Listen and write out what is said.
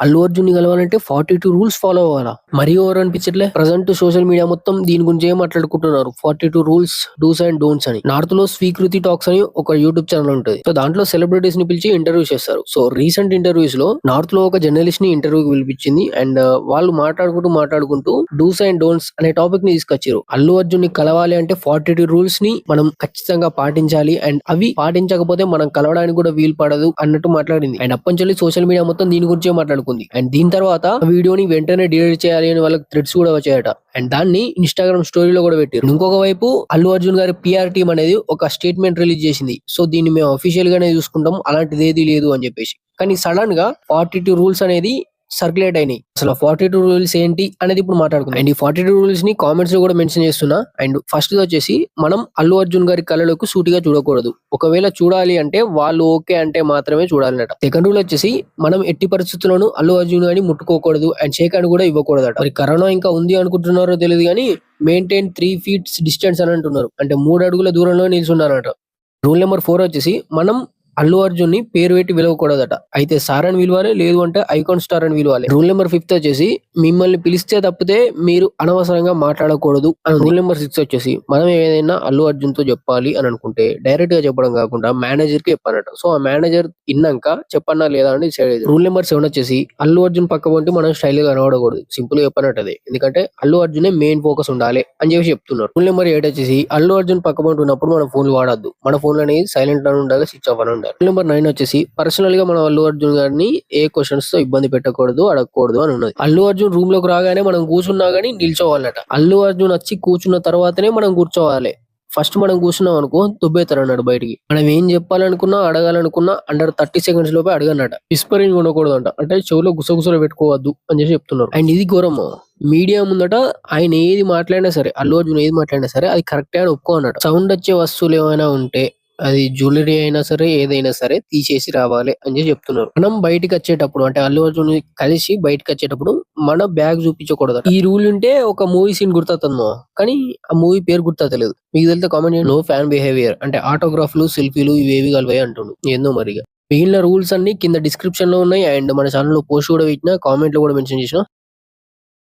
అల్లు అర్జున్ ని కలవాలంటే 42 rules follow అవ్వాలా? మరీ ఓవర్ అనిపించట్లే? ప్రజెంట్ సోషల్ మీడియా మొత్తం దీని గురించే మాట్లాడుకుంటున్నారు. 42 రూల్స్, డూస్ అండ్ డోంట్స్ అని. నార్త్ లో స్వీకృతి టాక్స్ అని ఒక యూట్యూబ్ ఛానల్ ఉంటుంది. సో దాంట్లో సెలబ్రిటీస్ ని పిలిచి ఇంటర్వ్యూ చేస్తారు. సో రీసెంట్ ఇంటర్వ్యూస్ లో నార్త్ లో ఒక జర్నలిస్ట్ ని ఇంటర్వ్యూకి పిలిపించింది. అండ్ వాళ్ళు మాట్లాడుకుంటూ డూస్ అండ్ డోంట్స్ అనే టాపిక్ ని తీసుకొచ్చారు. అల్లు అర్జున్ ని కలవాలి అంటే 42 రూల్స్ ని మనం ఖచ్చితంగా పాటించాలి. అండ్ అవి పాటించకపోతే మనం కలవడానికి కూడా వీలు పడదు అన్నట్టు మాట్లాడింది. అండ్ అప్పటి సోషల్ మీడియా మొత్తం దీని గురించే మాట్లాడుకుంది. అండ్ దీని తర్వాత వీడియోని వెంటనే డిలీట్ చేయాలి అని వాళ్ళకి థ్రెడ్స్ కూడా వచ్చాయట. అండ్ దాన్ని ఇన్స్టాగ్రామ్ స్టోరీలో కూడా పెట్టారు. ఇంకొక వైపు అల్లు అర్జున్ గారి పిఆర్ టీమ్ అనేది ఒక స్టేట్మెంట్ రిలీజ్ చేసింది. సో దీన్ని మేము అఫీషియల్ గానే చూసుకుంటాం, అలాంటిది ఏది లేదు అని చెప్పేసి. కానీ సడన్ గా 42 రూల్స్ అనేది సర్క్యులేట్ అయినాయి. అసలు 42 రూల్స్ ఏంటి అనేది ఇప్పుడు మాట్లాడుకుందాం. అండ్ ఈ 42 రూల్స్ ని కామెంట్స్ లో కూడా మెన్షన్ చేస్తున్నా. అండ్ ఫస్ట్ వచ్చేసి మనం అల్లు అర్జున్ గారి కళ్ళలోకి సూటిగా చూడకూడదు. ఒకవేళ చూడాలి అంటే వాళ్ళు ఓకే అంటే మాత్రమే చూడాలన్నట. సెకండ్ రూల్ వచ్చేసి మనం ఎట్టి పరిస్థితుల్లోనూ అల్లు అర్జున్ గాని ముట్టుకోకూడదు. అండ్ షేక్ హ్యాండ్ కూడా ఇవ్వకూడదట. మరి కరోనా ఇంకా ఉంది అనుకుంటున్నారో తెలియదు కానీ మెయింటైన్ 3 feet డిస్టెన్స్ అని అంటున్నారు. అంటే 3 అడుగుల దూరంలో నిల్చున్నారట. రూల్ నెంబర్ 4 వచ్చేసి మనం అల్లు అర్జున్ ని పేరు పెట్టి పిలవకూడదట. అయితే సార్ అని పిలవాలి, లేదు అంటే ఐకాన్ స్టార్ అని పిలవాలి. రూల్ నెంబర్ 5 వచ్చేసి మిమ్మల్ని పిలిస్తే తప్పితే మీరు అనవసరంగా మాట్లాడకూడదు. రూల్ నెంబర్ 6 వచ్చేసి మనం ఏదైనా అల్లు అర్జున్ తో చెప్పాలి అని అనుకుంటే డైరెక్ట్ గా చెప్పడం కాకుండా మేనేజర్ కి చెప్పాలట. సో ఆ మేనేజర్ ఇన్నాక చెప్పన్నా లేదా అని డిసైడ్ అయ్యింది. రూల్ నెంబర్ 7 వచ్చేసి అల్లు అర్జున్ పక్క వంటి మనం స్టైల్ గా కనబడకూడదు. సింపుల్ గా చెప్పనట్టు అదే. ఎందుకంటే అల్లు అర్జునే మెయిన్ ఫోకస్ ఉండాలి అని చెప్పి చెప్తున్నారు. రూల్ నెంబర్ 8 వచ్చేసి అల్లు అర్జున్ పక్క వంటి ఉన్నప్పుడు మన ఫోన్లు వాడద్దు. మన ఫోన్ అనేది సైలెంట్ అని ఉండాలి, స్విచ్ ఆఫ్ అని ఉండాలి. రూల్ నెంబర్ 9 వచ్చేసి పర్సనల్ గా మనం అల్లు అర్జున్ గారిని ఏ క్వశ్చన్స్ తో ఇబ్బంది పెట్టకూడదు, అడగకూడదు అని ఉన్నది. అల్లు అర్జున్ రూమ్ లోకి రాగానే మనం కూర్చున్నా గానీ నిల్చోవాలట. అల్లు అర్జున్ వచ్చి కూర్చున్న తర్వాతనే మనం కూర్చోవాలి. ఫస్ట్ మనం కూర్చున్నాం అనుకో దుబ్బేతారు అన్నాడు బయటికి. మనం ఏం చెప్పాలనుకున్నా అడగాలనుకున్నా అండర్ 30 seconds లోపే అడగనట. విస్పరింగ్ ఉండకూడదంట. అంటే చెవులో గుసగుసలు పెట్టుకోవద్దు అని చెప్పి చెప్తున్నారు. అండ్ ఇది ఘోరము. మీడియా ముందట ఆయన ఏది మాట్లాడినా సరే, అల్లు అర్జున్ ఏది మాట్లాడినా సరే అది కరెక్టే అని ఒప్పుకో అన్నట్టు. సౌండ్ వచ్చే వస్తువులు ఏమైనా ఉంటే అది జ్యువెలరీ అయినా సరే ఏదైనా సరే తీసేసి రావాలి అని చెప్పి చెప్తున్నారు. మనం బయటకు వచ్చేటప్పుడు అంటే అల్లు అర్జున్ కలిసి బయటకు వచ్చేటప్పుడు మన బ్యాగ్ చూపించకూడదు. ఈ రూల్ ఉంటే ఒక మూవీ సీన్ గుర్తొస్తుందో కానీ ఆ మూవీ పేరు గుర్తలేదు. మీకు తెలిస్తే కామెంట్ చేయండి. నో ఫ్యాన్ బిహేవియర్ అంటే ఆటోగ్రాఫ్లు, సెల్ఫీలు ఇవేవి కలివాయి అంటుండు. ఏందో మరిగా మిగిలిన రూల్స్ అన్ని కింద డిస్క్రిప్షన్ లో ఉన్నాయి. అండ్ మన ఛానల్ లో పోస్ట్ కూడా పెట్టిన, కామెంట్ లో కూడా మెన్షన్ చేసిన.